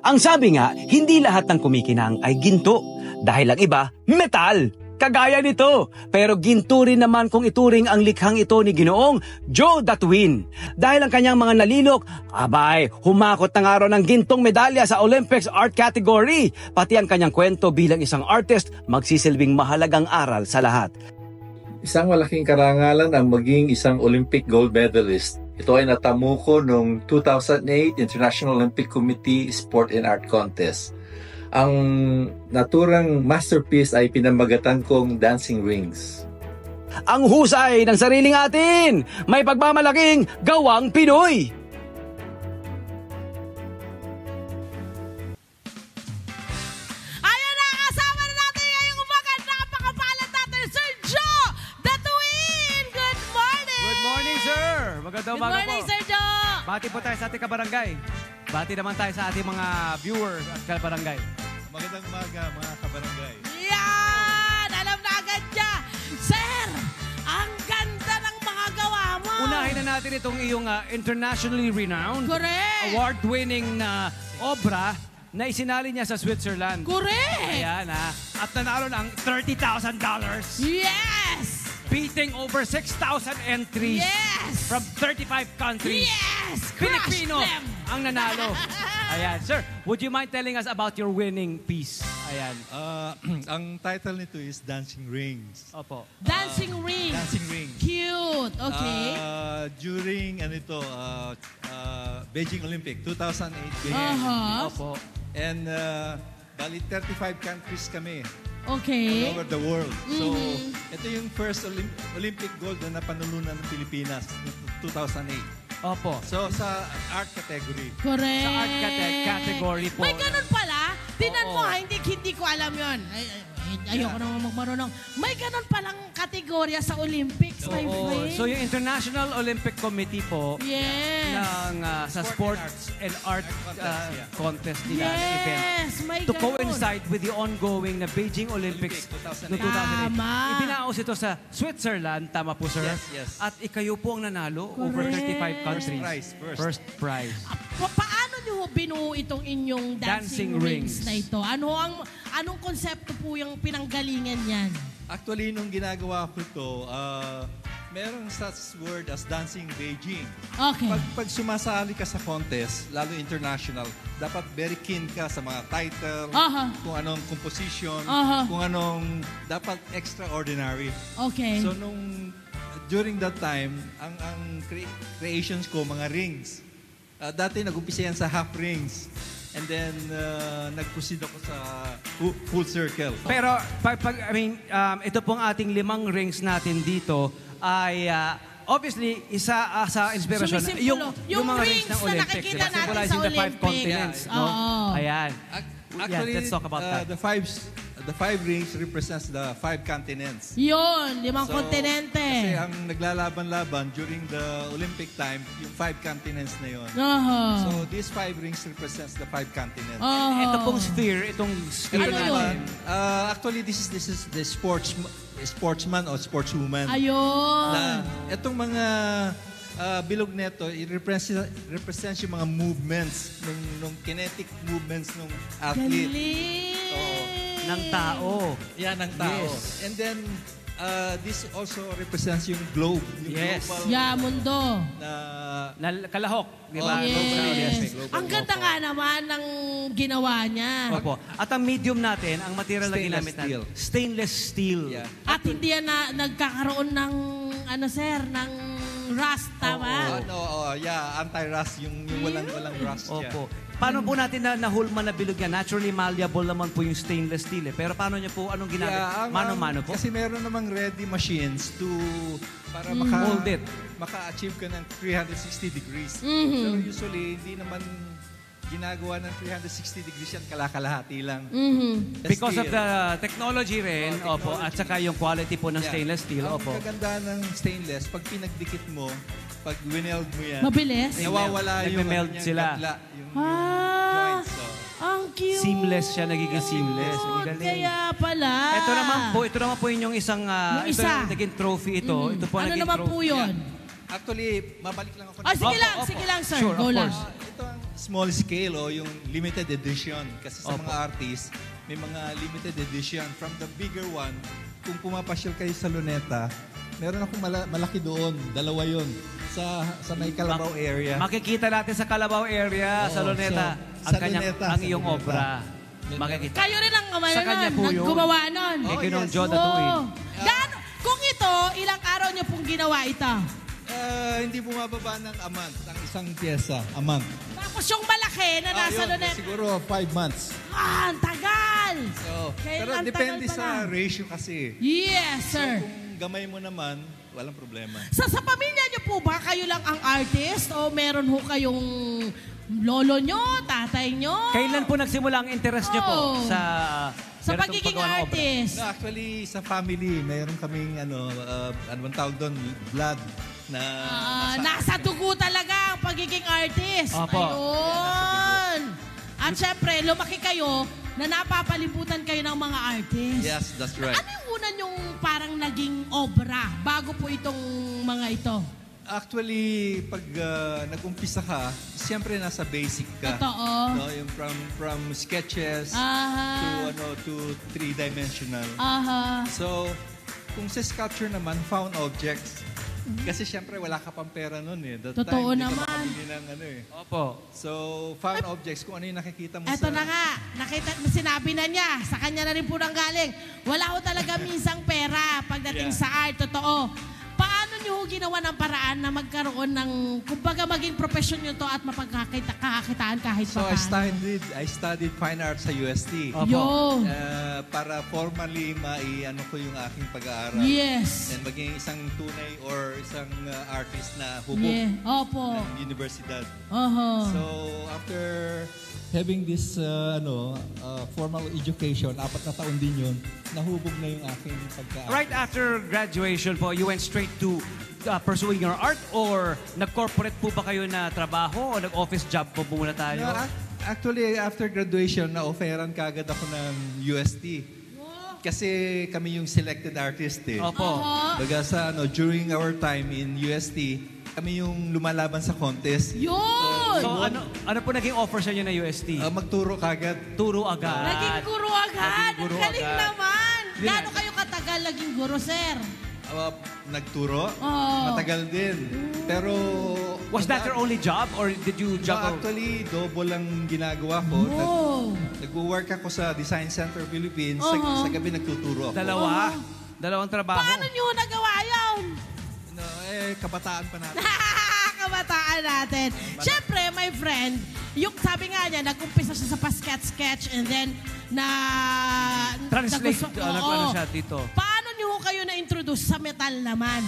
Ang sabi nga, hindi lahat ng kumikinang ay ginto. Dahil ang iba, metal. Kagaya nito. Pero ginto rin naman kung ituring ang likhang ito ni Ginoong Joe Datuin. Dahil ang kanyang mga nalilok, abay, humakot na nga raw ng gintong medalya sa Olympics art category. Pati ang kanyang kwento bilang isang artist, magsisilbing mahalagang aral sa lahat. Isang malaking karangalan ang maging isang Olympic gold medalist. Ito ay natamo ko noong 2008 International Olympic Committee Sport and Art Contest. Ang naturang masterpiece ay pinamagatan kong Dancing Rings. Ang husay ng sariling atin, may pagmamalaking gawang Pinoy. Ayan na, kasama na natin ngayong umaga. Napakapalat natin, Sir Joe Datuin. Good morning! Good morning, sir! Magandang Good umaga morning, po. Sir Joe! Bati po tayo sa ating kabarangay. Bati naman tayo sa ating mga viewers at kabarangay. Magandang umaga, mga kabarangay. Yan! Alam na agad niya. Sir, ang ganda ng mga gawa mo. Unahin na natin itong iyong internationally renowned, Correct. award-winning na obra na isinali niya sa Switzerland. Correct. Ayan at nanalo ng $30,000. Yes! Beating over 6,000 entries Yes! from 35 countries. Yes! Crush Pilipino them! ang nanalo. Ayan, sir, would you mind telling us about your winning piece? Ayan. Ang title nito is Dancing Rings. Opo. Dancing Rings. Dancing Rings. Cute. Okay. During Beijing Olympic, 2008 Beijing. Opo. And bali 35 countries kami Okay. all over the world. So, ito yung first Olympic gold na napanulunan ng Pilipinas, 2008. Opo. So, sa art category. Correct. Sa art category po. May ganun pala. Tinan mo Oo. ha, hindi ko alam yon. Ayoko naman magmarunong. May ganun palang kategorya sa Olympics, my Oo. friend. So yung International Olympic Committee po Yes. ng sa sports and art contest nila na event Yes, may to ganun. coincide with the ongoing na Beijing Olympics noong 2008. Tama. Ibinaos ito sa Switzerland, tama po sir? Yes, yes. At ikayo po ang nanalo over Correct. 35 countries. First prize, First prize. Paano niyo binuo itong inyong dancing, Dancing rings rings. na ito? Anong konsepto po yung pinanggalingan yan? Actually, nung ginagawa ko ito, merong such word as Dancing Beijing. Okay. Pag sumasali ka sa contest, lalo international, dapat very keen ka sa mga title, Aha. kung anong composition, Aha. kung anong dapat extraordinary. Okay. So during that time, ang creations ko, mga rings. Dati nag-umpisa yan sa half rings. And then, nag-proceed ako sa full circle. Pero, ito pong ating 5 rings natin dito ay obviously, isa sa inspirasyon. Sumisimbolo. Yung mga rings ng na Olympics, nakikita natin symbolizing sa the 5 Olympics. continents. No? Oo. Ayan. Actually, let's talk about that. The five rings represents the 5 continents. Yun, 5 kontinente. Kasi ang naglalaban-laban during the Olympic time, yung 5 continents na yun. Aha. So, these 5 rings represents the 5 continents. Aha. Ito pong sphere, itong sphere Ano natin. Actually, this is the sportsman or sportswoman. Ayun. Na itong mga bilog neto, represents yung mga movements, nung kinetic movements ng athlete. Galing. Ng tao. Yan, ng tao. Yes. And then, this also represents yung globe. Yung Yes. global Ya, mundo. na Kalahok, di ba? Oh, Yes. global. Ang ganda nga naman ng ginawa niya. Opo. At ang medium natin, ang material na Stainless ginamit natin, steel. stainless steel. Yeah. At hindi yan nagkakaroon ng, ng rust, tama? anti-rust, yung walang rust siya. Opo. Paano po natin nahulma na bilog yan? Naturally malleable naman po yung stainless steel. Pero paano niyo po, anong ginamit? Mano-mano po? Kasi meron namang ready machines para Hold it. maka-achieve ka ng 360 degrees. Mhm. Pero usually, hindi naman ginagawa ng 360 degrees yan, kalakalahati lang. Mhm. Because of the technology rin, opo, at saka yung quality po ng Yeah. stainless steel, Ang opo. kaganda ng stainless, pag pinagdikit mo, pag wineld mo yan, Mabilis? nawawala yung Nagme-meld kanyang sila. gatla, yung Ah, joints. So, ang cute. Seamless siya, nagiging seamless. Ang galing. Kaya pala. Ito naman po yung isang, Yung ito isa. yung naging trophy ito. Ito po Ano naging naman trophy. po yun? actually, mabalik lang ako. Ah, sige Opo, lang, opo. sige lang, sir. Sure, Go of lang. course. Ito ang small scale o yung limited edition. Kasi sa mga artists, may mga limited edition. From the bigger one, kung pumapasyal kayo sa Luneta, meron akong malaki doon. Dalawa yun. Sa may Calabao area. Makikita natin sa Calabao area, sa Oo, Luneta, so, ang iyong obra. Makikita. Kayo rin ang Sa kanya po yun. gumawa nun. Ginong yes. Joe Datuin. Kung ito, ilang araw niyo pong ginawa ito? Hindi bumababa ng a month, ang isang pyesa, a month. Tapos yung malaki na nasa Yun, Luneta. siguro 5 months. Ang tagal! So, pero Kailan depende tagal sa pala? ratio kasi. Yes, sir. Kung gamay mo naman, walang problema. Sa pamilya niyo po ba, kayo lang ang artist o meron ho kayong lolo niyo, tatay niyo? Kailan po nagsimula ang interest niyo po Oh. sa ganitong pagiging paggawa ng obra? artist? No, actually, sa family, mayroon kaming, ano bang tawag doon? Blood. Na Nasa dugo talaga ang pagiging artist. Opo. Ayun. At syempre, lumaki kayo na napapalibutan kayo ng mga artist. Yes, that's right. Ano yung una yung parang naging obra bago po itong mga ito? Actually, pag nag-umpisa ka, siyempre nasa basic ka. Totoo. No, yung from sketches Aha. to three-dimensional. Aha. So, kung sa sculpture naman, found objects. Kasi siyempre wala ka pang pera nun eh. That Totoo time, hindi ka naman. makabili ng ano eh. Opo. So, found objects, kung ano yung nakikita mo Eto sa... na nga, sinabi na niya, sa kanya na rin po nang galing. Wala ho talaga minsang pera pagdating Yeah. sa art, totoo. Paano niyo ho ginawa ng paraan na magkaroon ng, kumbaga maging profession nyo to at mapagkakakitaan kahit So, pa I studied fine art sa UST. Opo. Yun. Para formally mai-ano ko yung aking pag-aaral. Yes. And maging isang tunay or isang artist na hubog Yeah. Opo. ng universidad. Oho. So, after having this formal education, 4 na taon din yun, nahubog na yung aking pagka-aaral. Right after graduation po, you went straight to pursuing your art or nag-corporate po ba kayo na trabaho o nag-office job po muna tayo? Actually, after graduation, na-offeran kagad ako ng UST. Kasi kami yung selected artist eh. Opo. Baga sa during our time in UST, kami yung lumalaban sa contest. Yun! So ano po naging offer sa inyo na UST? Magturo kagad. Turo agad. Naging guro agad. Naging guro Ang galing agad. naman. Yun Gaano nga. kayo katagal naging guro, sir? Nagturo. Oo. Matagal din. Pero... Was that your only job or did you No, juggle? actually, double lang ginagawa ko. Oh. Nag-work ako sa Design Center Philippines. Sa gabi nagtuturo ako. Dalawang trabaho. Paano nyo nagawa yun? No, kabataan pa natin. Kabataan natin. Siyempre, my friend, yung sabi nga niya, nag-umpisa siya sa pa-sketch-sketch and then Translate, Oo. siya dito. Paano nyo kayo na-introduce sa metal naman?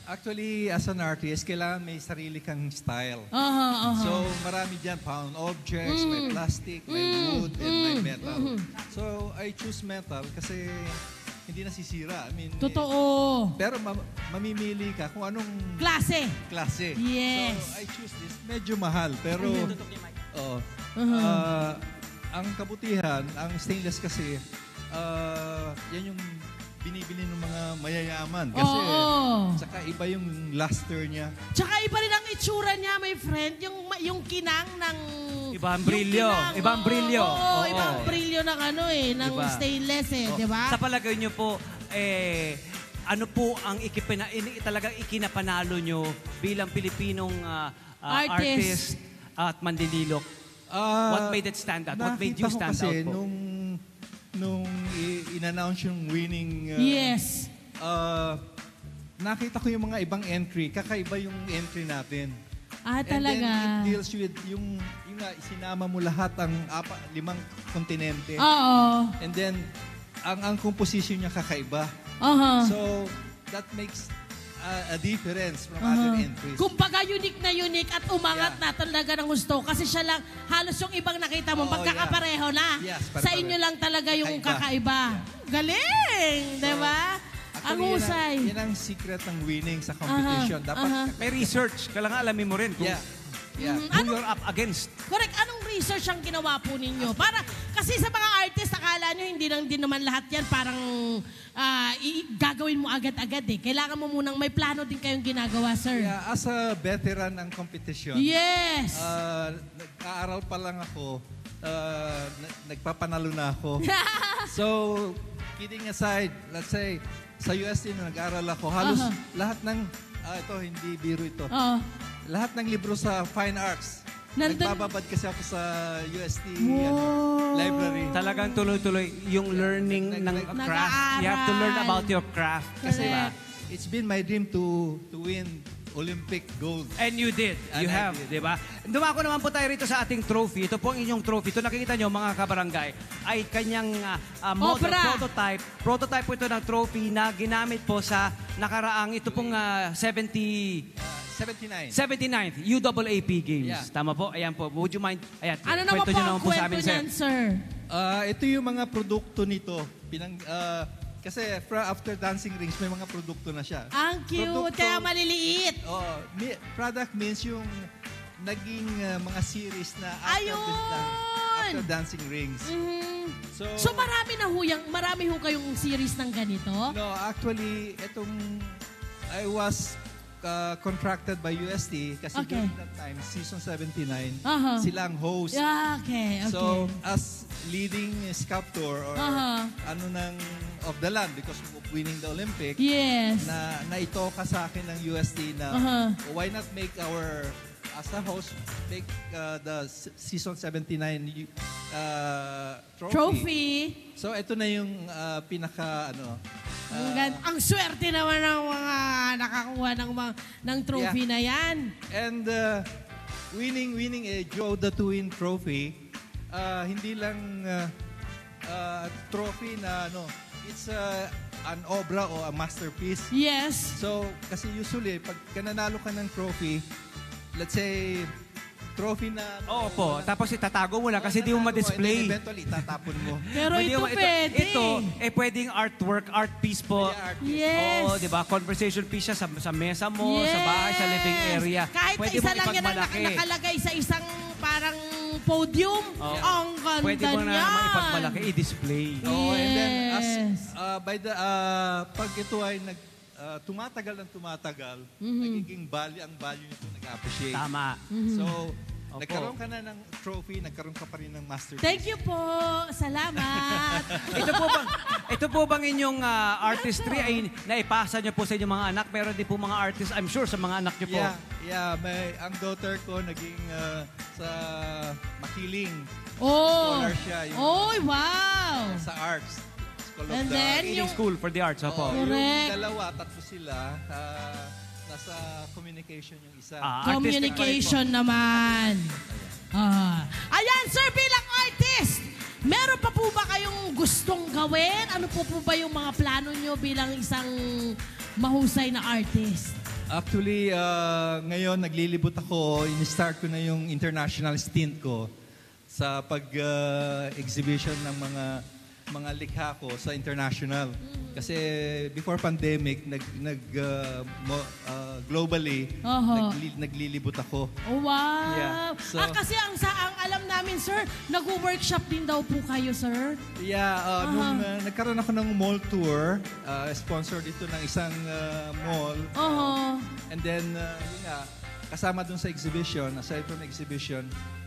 Actually, as an artist, kailangan may sarili kang style. So, marami dyan. Found objects, may plastic, may wood, and may metal. So, I choose metal kasi hindi nasisira. I mean, Totoo. pero mamimili ka kung anong Klase. klase. Yes. So, I choose this. Medyo mahal, pero ang kabutihan, ang stainless kasi, yan yung binibili ng mga mayayaman. Kasi, saka iba yung luster niya. Tsaka iba rin ang itsura niya, my friend. Yung kinang ng... Ibang brilyo. Ibang brilyo. Oo, Oo. ibang brilyo ng ng Diba? stainless di ba? Sa palagay niyo po, ano po ang talagang ikinapanalo nyo bilang Pilipinong artist at mandililok? What made it stand out? What made you stand out Nakita ko po? kasi nung in-announce yung winning, Yes. nakita ko yung mga ibang entry. Kakaiba yung entry natin. Talaga. And then it deals with yung nga, isinama mo lahat ang 5 kontinente. Oo. And then, ang composition niya kakaiba. So, that makes a difference from other entries. Kumbaga, unique at umangat na talaga ng gusto. Kasi siya lang, halos yung ibang nakita mo, magkakapareho na. Yes, Sa inyo lang talaga yung kakaiba. Galing, di ba? Ang husay. Yan ang secret ng winning sa competition. Dapat May research. Kailangan alamin mo rin kung Yeah. who you're up against. Correct. Anong research ang ginawa po ninyo? Para Kasi sa mga artist, akala nyo hindi lang din naman lahat yan parang gagawin mo agad-agad eh. Kailangan mo munang may plano din kayong ginagawa, sir. Yeah, as a veteran ng competition, Yes! nag-aaral pa lang ako, nagpapanalo na ako. So, kidding aside, let's say, sa UST na nag-aaral ako, halos lahat ng, ito, hindi biro ito, Oo. lahat ng libro sa fine arts, nagbababad kasi ako sa UST library. Talagang tuloy-tuloy yung learning ng craft. You have to learn about your craft. Kasi Correct. it's been my dream to win Olympic gold. And you did. You And I have, did. di ba? Dumako naman po tayo rito sa ating trophy. Ito po ang inyong trophy. Ito nakikita nyo mga kabarangay ay kanyang model Opera. prototype. Prototype po ito ng trophy na ginamit po sa nakaraang ito pong 79. 79th UAAP Games. Yeah. Tama po? Ayan po. Would you mind? Ayan, Ano naman po kwento nyo ang naman po sa kwento amin, sir. niyan, sir? Ito yung mga produkto nito. Kasi after Dancing Rings, may mga produkto na siya. Ang cute, Produkto- kaya maliliit. Product means yung naging mga series na Ayun! after Dancing Rings. Mhm. So, marami ho kayong series ng ganito? no, actually, I was contracted by UST kasi Okay. during that time, season 79, Aha. sila ang host. Yeah, okay. So, as leading sculptor or of the land because of winning the Olympic, Yes. na ito ka sa akin ng UST na why not make as a host, make the season 79 Trophy. So, ito na yung Ang swerte naman ng mga nakakuha ng trophy na yan. And winning a Joe the Twin trophy, hindi lang trophy na it's an obra o a masterpiece. Yes. So, kasi usually, pag nanalo ka ng trophy, let's say, trophy na... Opo. Tapos itatago mo lang kasi di mo ma-display. Eventually, tatapon mo. Pero Pwede ito mo- pwede. Ito, pwedeng artwork, art piece po. Yes. Oo, di ba? Conversation piece siya sa mesa mo, Yes. sa bahay, sa living area. Kahit Pwede isa mong lang yan ang ipagmalaki. nakalagay sa isang parang podium. Oo. Ang ganda Pwede mo na niyan. naman ipagmalaki, i-display. Oh, and then Yes. pag ito ay tumatagal ng tumatagal, nagiging ang value nito nag-appreciate. Tama. So, Opo. nagkaroon ka na ng trophy, nagkaroon ka pa rin ng masterpiece. Thank you po. Salamat. Ito po bang inyong artistry ay naipasa niyo po sa inyong mga anak? Meron din po mga artist, I'm sure, sa mga anak niyo po. Yeah. Ang daughter ko naging sa Makiling. Oh. Scholar siya. Oy, wow. Sa arts. School of And the then, Feeling School for the Arts, opo. Yung Correct. dalawa, tatlo sila, nasa communication yung isa. Artistic Communication naman. Ayan, sir, bilang artist, meron pa po ba kayong gustong gawin? Ano po ba yung mga plano nyo bilang isang mahusay na artist? Actually, ngayon naglilibot ako. In-start ko na yung international stint ko sa pag-exhibition ng mga likha ko sa international. Kasi before pandemic, globally, naglilibot ako. Oh, wow. Yeah, so- kasi ang alam namin, sir, nag-workshop din daw po kayo, sir. Yeah, nung nagkaroon ako ng mall tour, sponsor dito ng isang mall. And then, yun nga, kasama dun sa exhibition, aside from exhibition,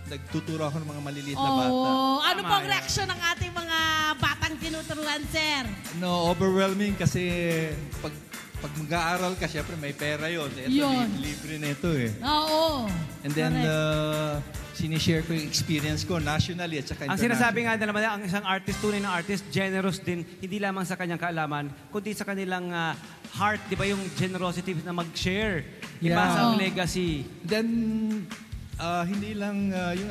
nagtuturo ako ng mga maliliit na bata. Ano Tama pong yan. reaksyon ng ating mga batang tinuturuan, sir? No, overwhelming kasi pag mag-aaral ka, syempre may pera yun. Ito, Yun. libre na ito eh. Oo. And then, Correct. sinishare ko yung experience ko nationally at saka Ang internationally. sinasabi nga naman, ang isang artist, tunay na artist, generous din, hindi lamang sa kanyang kaalaman, kundi sa kanilang heart, di ba yung generosity na mag-share, ipasa ang legacy. Then, hindi lang yung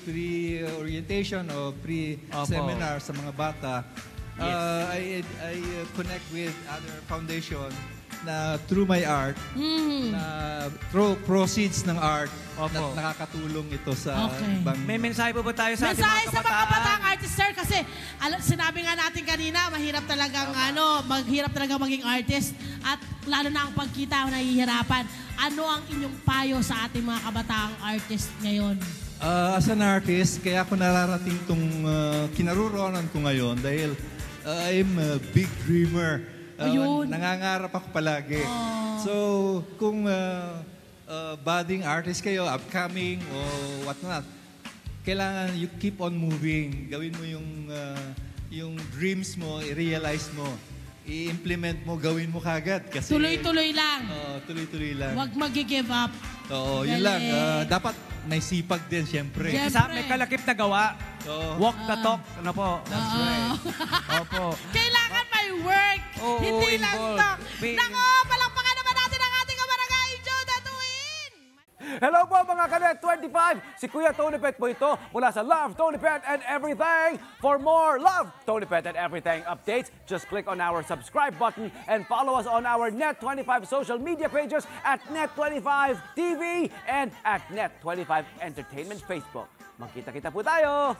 pre-orientation o pre-seminar sa mga bata. I connect with other foundation na through my art, na through proceeds ng art, na nakakatulong ito sa ibang... May mensahe po ba tayo sa ating Mensahe mga sa mga kabataan? kabatang artist, sir, kasi sinabi nga natin kanina, mahirap talagang maghirap talaga maging artist at lalo na ang pagkita nahihirapan. Ano ang inyong payo sa ating mga kabataang artist ngayon? As an artist, kaya ako nararating itong kinaroroonan ko ngayon dahil I'm a big dreamer. Ayun. Nangangarap ako palagi. So, kung budding artist kayo, upcoming o whatnot, kailangan you keep on moving. Gawin mo yung dreams mo, i-realize mo. I-implement mo, gawin mo kagad. Kasi, Tuloy-tuloy lang. Tuloy-tuloy lang. Huwag mag-give up. Oo, yun lang. Dapat may sipag din, syempre. Yeah. Isa, may kalakip na gawa. Oo. Walk the talk. Ano po? That's right. Opo. Kailangan may work. Oo, Hindi lang involved. talk. May- Nako, palakpakan naman natin ang ating kabarangay, Joe Datuin! Hello po mga Kanet 25! Si Kuya Tony Pet po ito mula sa Love, Tony Pet and Everything. For more Love, Tony Pet and Everything updates, just click on our subscribe button and follow us on our Net25 social media pages at Net25 TV and at Net25 Entertainment Facebook. Magkita-kita po tayo!